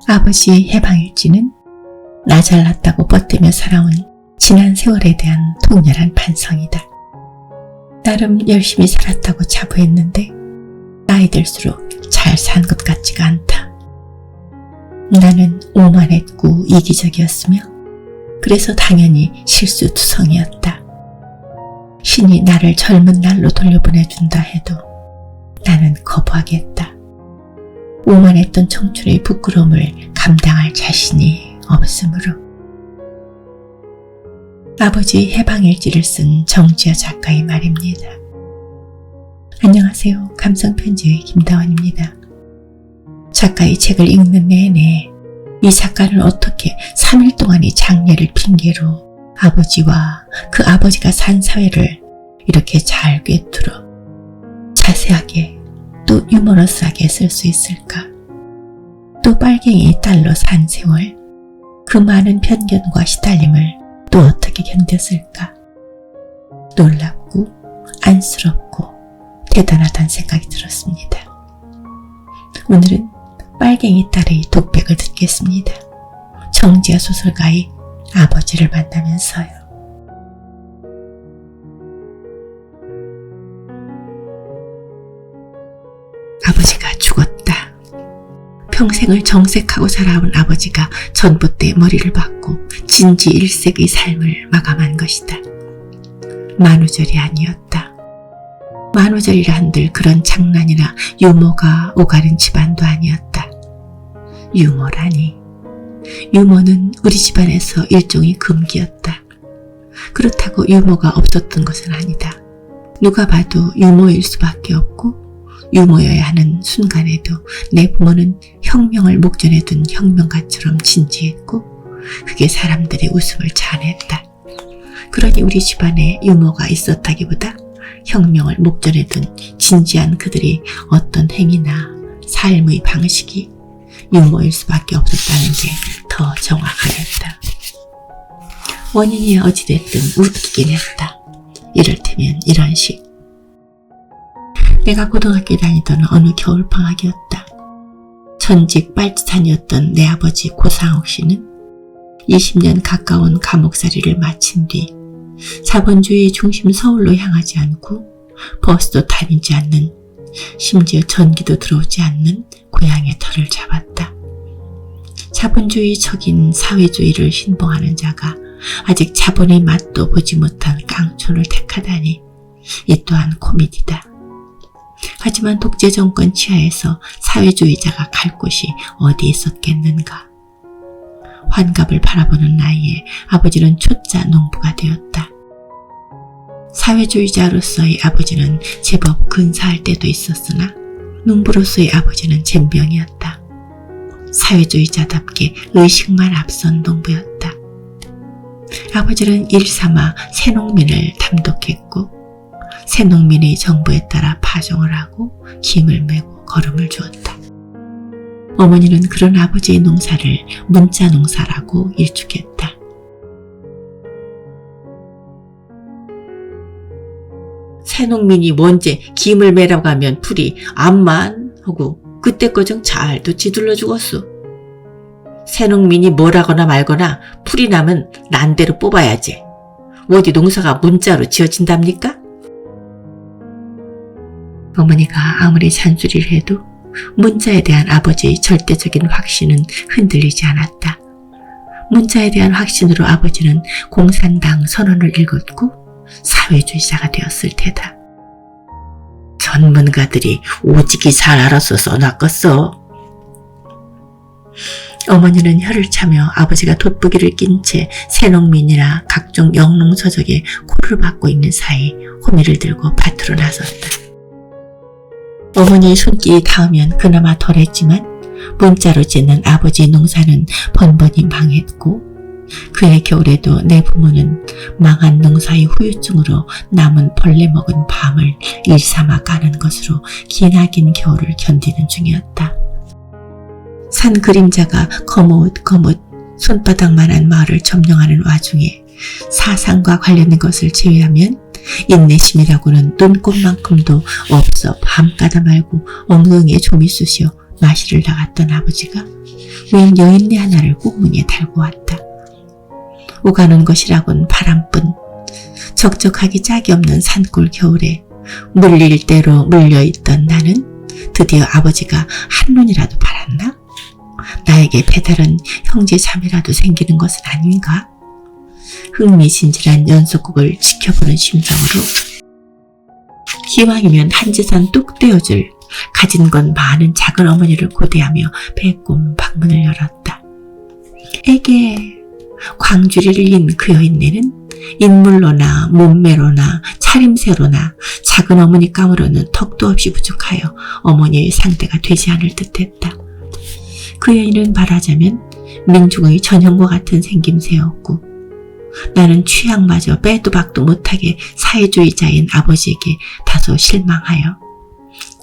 아버지의 해방일지는 나 잘났다고 뻗대며 살아온 지난 세월에 대한 통렬한 반성이다. 나름 열심히 살았다고 자부했는데 나이 들수록 잘 산 것 같지가 않다. 나는 오만했고 이기적이었으며 그래서 당연히 실수투성이었다. 신이 나를 젊은 날로 돌려보내준다 해도 나는 거부하겠다. 오만했던 청춘의 부끄러움을 감당할 자신이 없으므로. 아버지 해방일지를 쓴 정지아 작가의 말입니다. 안녕하세요. 감성편지의 김다원입니다. 작가의 책을 읽는 내내 이 작가는 어떻게 3일 동안의 장례를 핑계로 아버지와 그 아버지가 산 사회를 이렇게 잘 꿰뚫어 자세하게 또 유머러스하게 쓸 수 있을까? 또 빨갱이 딸로 산 세월, 그 많은 편견과 시달림을 또 어떻게 견뎠을까? 놀랍고 안쓰럽고 대단하다는 생각이 들었습니다. 오늘은 빨갱이 딸의 독백을 듣겠습니다. 정지아 소설가의 아버지를 만나면서요. 아버지가 죽었다. 평생을 정색하고 살아온 아버지가 전봇대에 머리를 박고 진지 일색의 삶을 마감한 것이다. 만우절이 아니었다. 만우절이라 한들 그런 장난이나 유머가 오가는 집안도 아니었다. 유머라니. 유머는 우리 집안에서 일종의 금기였다. 그렇다고 유머가 없었던 것은 아니다. 누가 봐도 유머일 수밖에 없고 유머여야 하는 순간에도 내 부모는 혁명을 목전에 둔 혁명가처럼 진지했고 그게 사람들의 웃음을 자아냈다. 그러니 우리 집안에 유머가 있었다기보다 혁명을 목전에 둔 진지한 그들의 어떤 행위나 삶의 방식이 유머일 수밖에 없었다는 게 더 정확하겠다. 원인이 어찌됐든 웃기긴 했다. 이를테면 이런 식. 내가 고등학교 다니던 어느 겨울방학이었다. 전직 빨치산이었던 내 아버지 고상옥 씨는 20년 가까운 감옥살이를 마친 뒤 자본주의 중심 서울로 향하지 않고 버스도 다니지 않는, 심지어 전기도 들어오지 않는 고향의 터를 잡았다. 자본주의적인 사회주의를 신봉하는 자가 아직 자본의 맛도 보지 못한 깡촌을 택하다니 이 또한 코미디다. 하지만 독재정권 치하에서 사회주의자가 갈 곳이 어디 있었겠는가. 환갑을 바라보는 나이에 아버지는 초짜 농부가 되었다. 사회주의자로서의 아버지는 제법 근사할 때도 있었으나 농부로서의 아버지는 젬병이었다. 사회주의자답게 의식만 앞선 농부였다. 아버지는 일삼아 새농민을 담독했고 새농민의 정부에 따라 파종을 하고 김을 메고 거름을 주었다. 어머니는 그런 아버지의 농사를 문자농사라고 일축했다. 새농민이 먼저 김을 매라고 하면 풀이 암만 하고 그때 거정 잘도 지둘러 죽었어. 새농민이 뭐라거나 말거나 풀이 나면 난대로 뽑아야지. 어디 농사가 문자로 지어진답니까? 어머니가 아무리 잔소리를 해도 문자에 대한 아버지의 절대적인 확신은 흔들리지 않았다. 문자에 대한 확신으로 아버지는 공산당 선언을 읽었고 사회주의자가 되었을 테다. 전문가들이 오직이 잘 알아서 써놨겠어. 어머니는 혀를 차며 아버지가 돋보기를 낀 채 새농민이나 각종 영농서적에 코를 박고 있는 사이 호미를 들고 밭으로 나섰다. 어머니의 손길이 닿으면 그나마 덜했지만 문자로 짓는 아버지의 농사는 번번이 망했고 그해 겨울에도 내 부모는 망한 농사의 후유증으로 남은 벌레 먹은 밤을 일삼아 까는 것으로 기나긴 겨울을 견디는 중이었다. 산 그림자가 거뭇거뭇 손바닥만한 마을을 점령하는 와중에 사상과 관련된 것을 제외하면 인내심이라고는 눈꽃만큼도 없어 밤가다 말고 엉덩이에 좀이 쑤시어 마시를 나갔던 아버지가 웬 여인네 하나를 꽁무니에 달고 왔다. 오가는 것이라곤 바람뿐. 적적하기 짝이 없는 산골 겨울에 물릴 대로 물려있던 나는 드디어 아버지가 한눈이라도 팔았나? 나에게 배다른 형제 자매라도 생기는 것은 아닌가? 흥미진진한 연속곡을 지켜보는 심정으로 기왕이면 한지선 뚝 떼어줄 가진 건 많은 작은 어머니를 고대하며 배꼽 방문을 열었다. 에게 광주리를 인 그 여인네는 인물로나 몸매로나 차림새로나 작은 어머니 감으로는 턱도 없이 부족하여 어머니의 상대가 되지 않을 듯했다. 그 여인은 말하자면 민중의 전형과 같은 생김새였고 나는 취향마저 빼도 박도 못하게 사회주의자인 아버지에게 다소 실망하여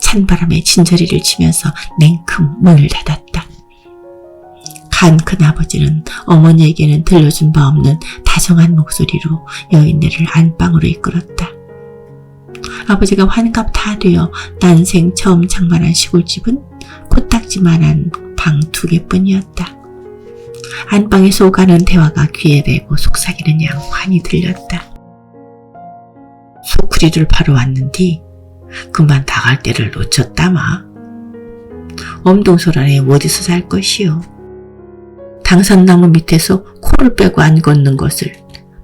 찬바람에 진저리를 치면서 냉큼 문을 닫았다. 간 큰 아버지는 어머니에게는 들려준 바 없는 다정한 목소리로 여인네를 안방으로 이끌었다. 아버지가 환갑 다 되어 난생 처음 장만한 시골집은 코딱지만한 방 2개뿐이었다. 안방에서 오가는 대화가 귀에 대고 속삭이는 양 환히 들렸다. 소쿠리를 바로 왔는디 금방 나갈 때를 놓쳤다마. 엄동설 안에 어디서 살 것이요. 당산나무 밑에서 코를 빼고 안 걷는 것을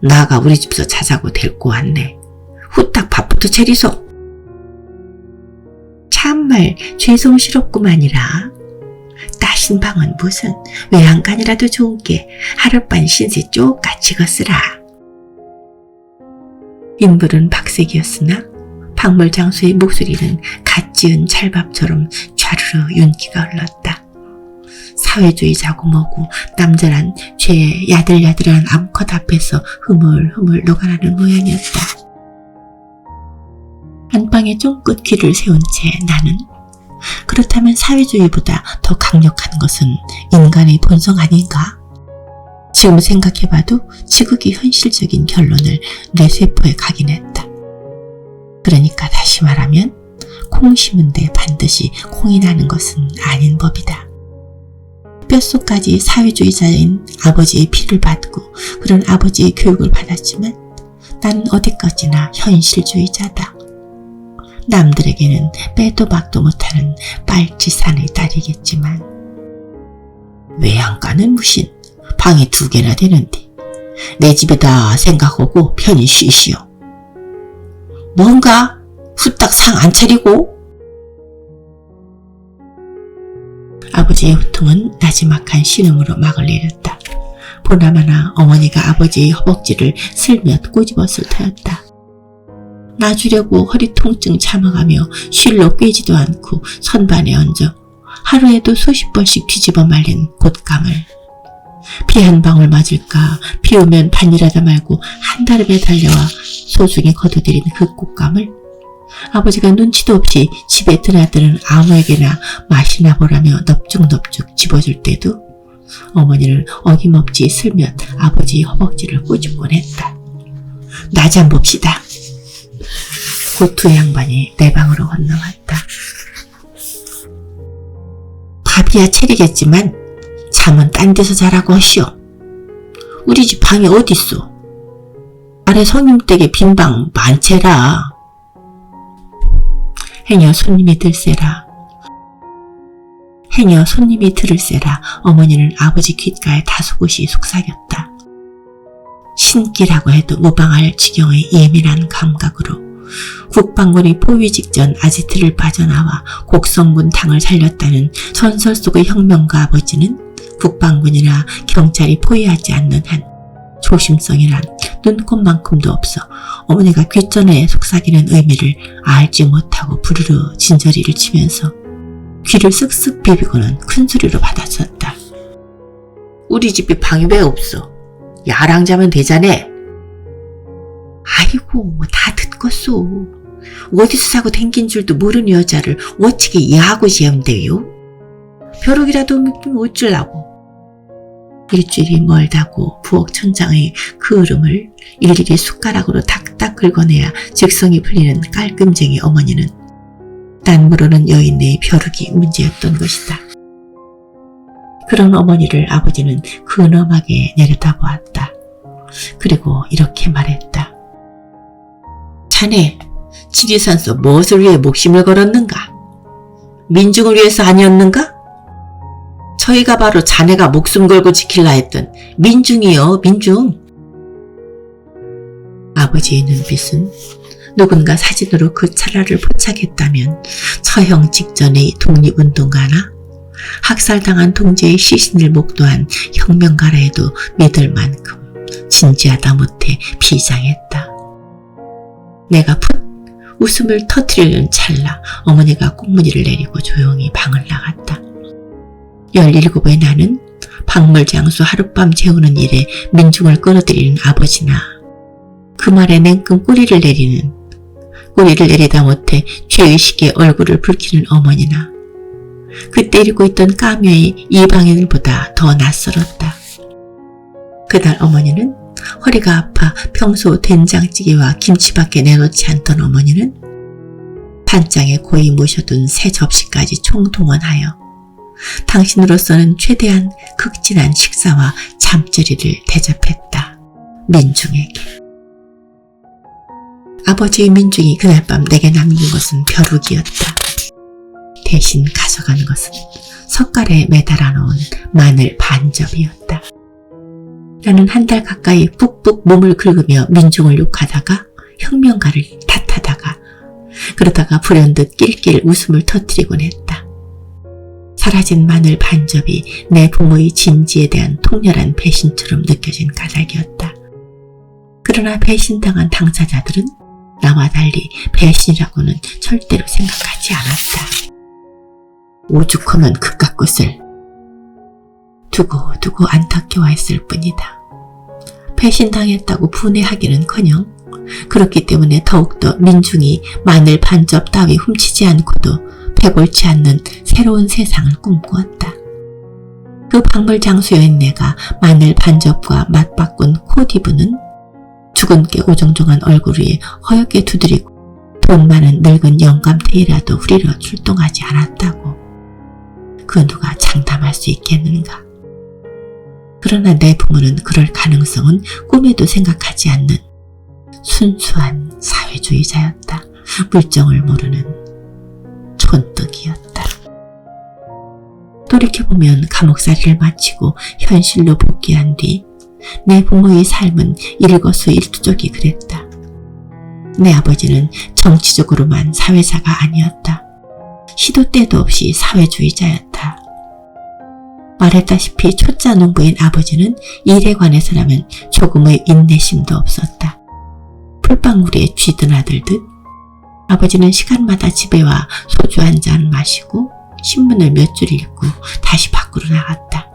나가 우리 집에서 자자고 데리고 왔네. 후딱 밥부터 차리소. 참말 죄송스럽구만이라. 따신 방은 무슨 외양간이라도 좋은 게 하룻밤 신세 쪽같이 걷으라. 인물은 박색이었으나 박물장수의 목소리는 갓 지은 찰밥처럼 좌르르 윤기가 흘렀다. 사회주의자고 뭐고 남자란 죄의 야들야들한 암컷 앞에서 흐물흐물 녹아나는 모양이었다. 안방에 쫑긋 귀를 세운 채 나는 그렇다면 사회주의보다 더 강력한 것은 인간의 본성 아닌가? 지금 생각해봐도 지극히 현실적인 결론을 내 세포에 각인했다. 그러니까 다시 말하면 콩 심은 데 반드시 콩이 나는 것은 아닌 법이다. 뼛속까지 사회주의자인 아버지의 피를 받고 그런 아버지의 교육을 받았지만 나는 어디까지나 현실주의자다. 남들에게는 빼도 박도 못하는 빨치산의 딸이겠지만 외양간은 무신 방이 2개나 되는데 내 집이다 생각하고 편히 쉬시오. 뭔가 후딱 상 안 차리고? 아버지의 후통은 나지막한 신음으로 막을 내렸다. 보나마나 어머니가 아버지의 허벅지를 슬며t 꼬집었을 터였다. 놔주려고 허리 통증 참아가며 쉴로 꿰지도 않고 선반에 얹어 하루에도 수십 번씩 뒤집어 말린 곶감을 비 한 방울 맞을까 비 오면 반일하다 말고 한다름에 달려와 소중히 거둬들인 그 곶감을 아버지가 눈치도 없이 집에 드나드는 아무에게나 맛이나 보라며 넙죽넙죽 집어줄 때도 어머니는 어김없이 슬며t 아버지의 허벅지를 꼬집곤 했다. 나 좀 봅시다. 곧 2 양반이 내 방으로 건너왔다. 밥이야 차리겠지만 잠은 딴 데서 자라고 하시오. 우리 집 방이 어딨소? 아래 성님 댁에 빈 방 많채라. 행여 손님이 들을세라 어머니는 아버지 귓가에 다소곳이 속삭였다. 신기라고 해도 무방할 지경의 예민한 감각으로 국방군이 포위 직전 아지트를 빠져나와 곡성군 당을 살렸다는 전설 속의 혁명가 아버지는 국방군이나 경찰이 포위하지 않는 한 조심성이란 눈꼽만큼도 없어 어머니가 귓전에 속삭이는 의미를 알지 못하고 부르르 진저리를 치면서 귀를 쓱쓱 비비고는 큰소리로 받아쳤다. 우리 집에 방이 왜 없어? 야랑 자면 되자네. 아이고 다 듣겄소. 어디서 사고 댕긴 줄도 모르는 여자를 어찌게 이해하고 지엄대요? 벼룩이라도 묻으면 어쩌려고. 일주일이 멀다고 부엌 천장의 그 흐름을 일일이 숟가락으로 탁탁 긁어내야 직성이 풀리는 깔끔쟁이 어머니는 난 모르는 여인네의 벼룩이 문제였던 것이다. 그런 어머니를 아버지는 근엄하게 내려다보았다. 그리고 이렇게 말했다. 자네, 지리산서 무엇을 위해 목숨을 걸었는가? 민중을 위해서 아니었는가? 저희가 바로 자네가 목숨 걸고 지킬라 했던 민중이요, 민중. 아버지의 눈빛은 누군가 사진으로 그 찰나를 포착했다면 처형 직전의 독립운동가나 학살당한 동지의 시신을 목도한 혁명가라 해도 믿을 만큼 진지하다 못해 비장했다. 내가 풋 웃음을 터뜨리려는 찰나 어머니가 꽁무니를 내리고 조용히 방을 나갔다. 17의 나는 박물장수 하룻밤 재우는 일에 민중을 끌어들이는 아버지나 그 말에 냉큼 꼬리를 내리다 못해 죄의식에 얼굴을 붉히는 어머니나 그때 읽고 있던 까묘의 이방인보다 더 낯설었다. 그날 어머니는 허리가 아파 평소 된장찌개와 김치밖에 내놓지 않던 어머니는 단장에 고이 모셔둔 새 접시까지 총동원하여 당신으로서는 최대한 극진한 식사와 잠자리를 대접했다. 민중에게. 아버지의 민중이 그날 밤 내게 남긴 것은 벼룩이었다. 대신 가져간 것은 석갈에 매달아 놓은 마늘 반접이었다. 나는 한 달 가까이 뿍뿍 몸을 긁으며 민중을 욕하다가 혁명가를 탓하다가 그러다가 불현듯 낄낄 웃음을 터뜨리곤 했다. 사라진 마늘 반접이 내 부모의 진지에 대한 통렬한 배신처럼 느껴진 까닭이었다. 그러나 배신당한 당사자들은 나와 달리 배신이라고는 절대로 생각하지 않았다. 오죽하면 그깟 것을 두고 안타까워했을 뿐이다. 배신당했다고 분해하기는커녕 그렇기 때문에 더욱더 민중이 마늘 반접 따위 훔치지 않고도 배골치 않는 새로운 세상을 꿈꾸었다. 그 박물장수여인 내가 마늘 반접과 맞바꾼 코디브는 죽은 게 오종종한 얼굴 위에 허옇게 두드리고 돈 많은 늙은 영감탱이라도 후리러 출동하지 않았다고. 그 누가 장담할 수 있겠는가. 그러나 내 부모는 그럴 가능성은 꿈에도 생각하지 않는 순수한 사회주의자였다. 물정을 모르는 촌뜨기였다. 돌이켜보면 감옥살이를 마치고 현실로 복귀한 뒤 내 부모의 삶은 일거수일투족이 그랬다. 내 아버지는 정치적으로만 사회자가 아니었다. 시도 때도 없이 사회주의자였다. 말했다시피 초짜 농부인 아버지는 일에 관해서라면 조금의 인내심도 없었다. 풀방울에 쥐든 아들듯 아버지는 시간마다 집에 와 소주 한 잔 마시고 신문을 몇 줄 읽고 다시 밖으로 나갔다.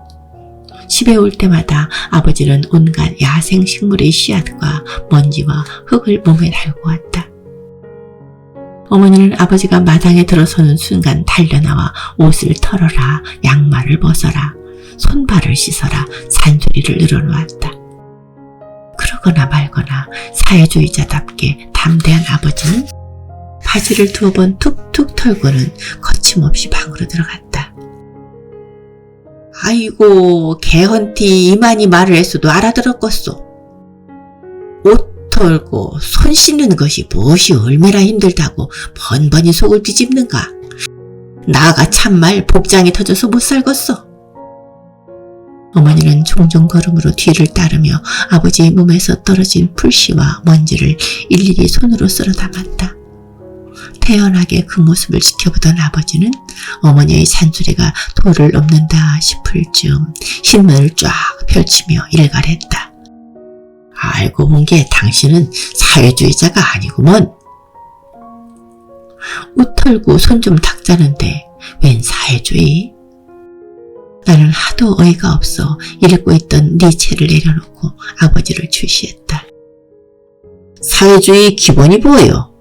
집에 올 때마다 아버지는 온갖 야생 식물의 씨앗과 먼지와 흙을 몸에 달고 왔다. 어머니는 아버지가 마당에 들어서는 순간 달려나와 옷을 털어라, 양말을 벗어라, 손발을 씻어라 잔소리를 늘어놓았다. 그러거나 말거나 사회주의자답게 담대한 아버지는 바지를 2번 툭툭 털고는 거침없이 방으로 들어갔다. 아이고, 개헌티 이만희 말을 했어도 알아들었겠소. 옷 털고 손 씻는 것이 무엇이 얼마나 힘들다고 번번이 속을 뒤집는가. 나가 참말 복장이 터져서 못 살겠어. 어머니는 종종 걸음으로 뒤를 따르며 아버지의 몸에서 떨어진 풀씨와 먼지를 일일이 손으로 쓸어 담았다. 태연하게 그 모습을 지켜보던 아버지는 어머니의 잔소리가 도를 넘는다 싶을 즈음 신문을 쫙 펼치며 일갈했다. 알고 본 게 당신은 사회주의자가 아니구먼. 옷 털고 손 좀 닦자는데 웬 사회주의? 나는 하도 어이가 없어 읽고 있던 니체를 내려놓고 아버지를 주시했다. 사회주의 기본이 뭐예요?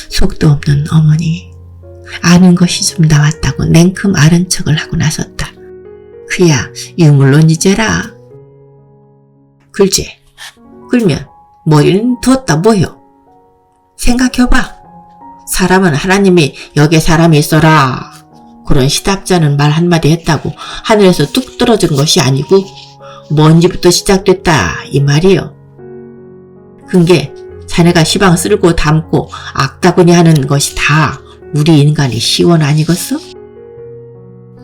속도 없는 어머니. 아는 것이 좀 나왔다고 냉큼 아는 척을 하고 나섰다. 그야 유물론이제라. 글쎄, 글면 머리는 두었다 뭐요? 생각해봐. 사람은 하나님이 여기에 사람이 있어라 그런 시답잖은 말 한마디 했다고 하늘에서 뚝 떨어진 것이 아니고 먼지부터 시작됐다 이 말이요. 그게 자네가 시방 쓸고 담고 악다구니 하는 것이 다 우리 인간의 시원 아니겠어?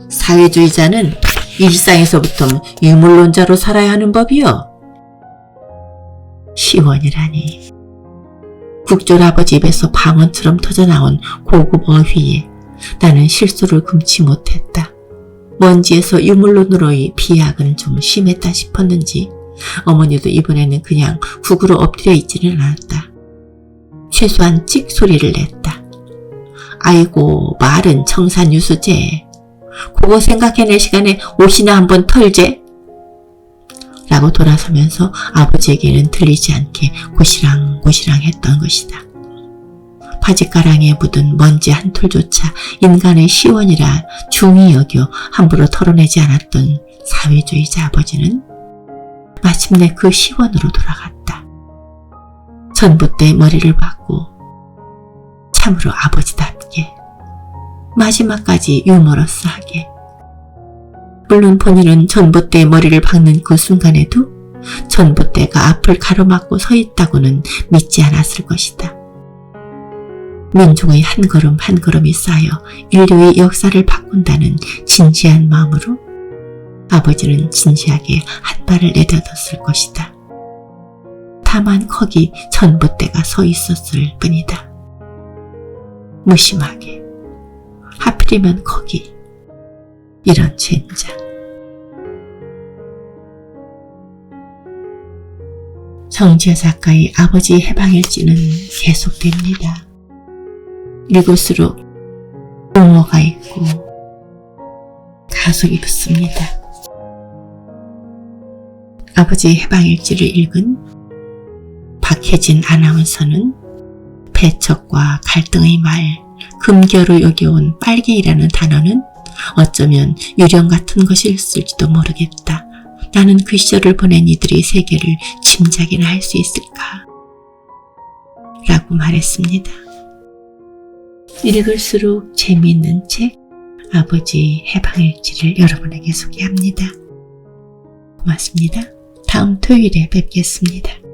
사회주의자는 일상에서부터 유물론자로 살아야 하는 법이요. 시원이라니. 국졸 아버지 입에서 방언처럼 터져나온 고급 어휘에 나는 실수를 금치 못했다. 먼지에서 유물론으로의 비약은 좀 심했다 싶었는지 어머니도 이번에는 그냥 국으로 엎드려 있지는 않았다. 최소한 찍 소리를 냈다. 아이고 말은 청산유수제. 그거 생각해낼 시간에 옷이나 한번 털제. 라고 돌아서면서 아버지에게는 들리지 않게 고시랑고시랑 했던 것이다. 바지가랑이에 묻은 먼지 한 톨조차 인간의 시원이라 중히 여겨 함부로 털어내지 않았던 사회주의자 아버지는 마침내 그 시원으로 돌아갔다. 전봇대 머리를 박고 참으로 아버지답게 마지막까지 유머러스하게. 물론 본인은 전봇대에 머리를 박는 그 순간에도 전봇대가 앞을 가로막고 서 있다고는 믿지 않았을 것이다. 민중의 한 걸음 한 걸음이 쌓여 인류의 역사를 바꾼다는 진지한 마음으로 아버지는 진지하게 한 발을 내딛었을 것이다. 다만 거기 전봇대가 서 있었을 뿐이다. 무심하게. 하필이면 거기. 이런 젠장. 정지여 작가의 아버지 해방일지는 계속됩니다. 읽을수록 용어가 있고 가속이 붙습니다. 아버지 해방일지를 읽은 박혜진 아나운서는 배척과 갈등의 말, 금겨로 여겨온 빨갱이라는 단어는 어쩌면 유령 같은 것일지도 모르겠다. 나는 그 시절을 보낸 이들의 세계를 짐작이나 할 수 있을까? 라고 말했습니다. 읽을수록 재미있는 책 아버지 해방일지를 여러분에게 소개합니다. 고맙습니다. 다음 토요일에 뵙겠습니다.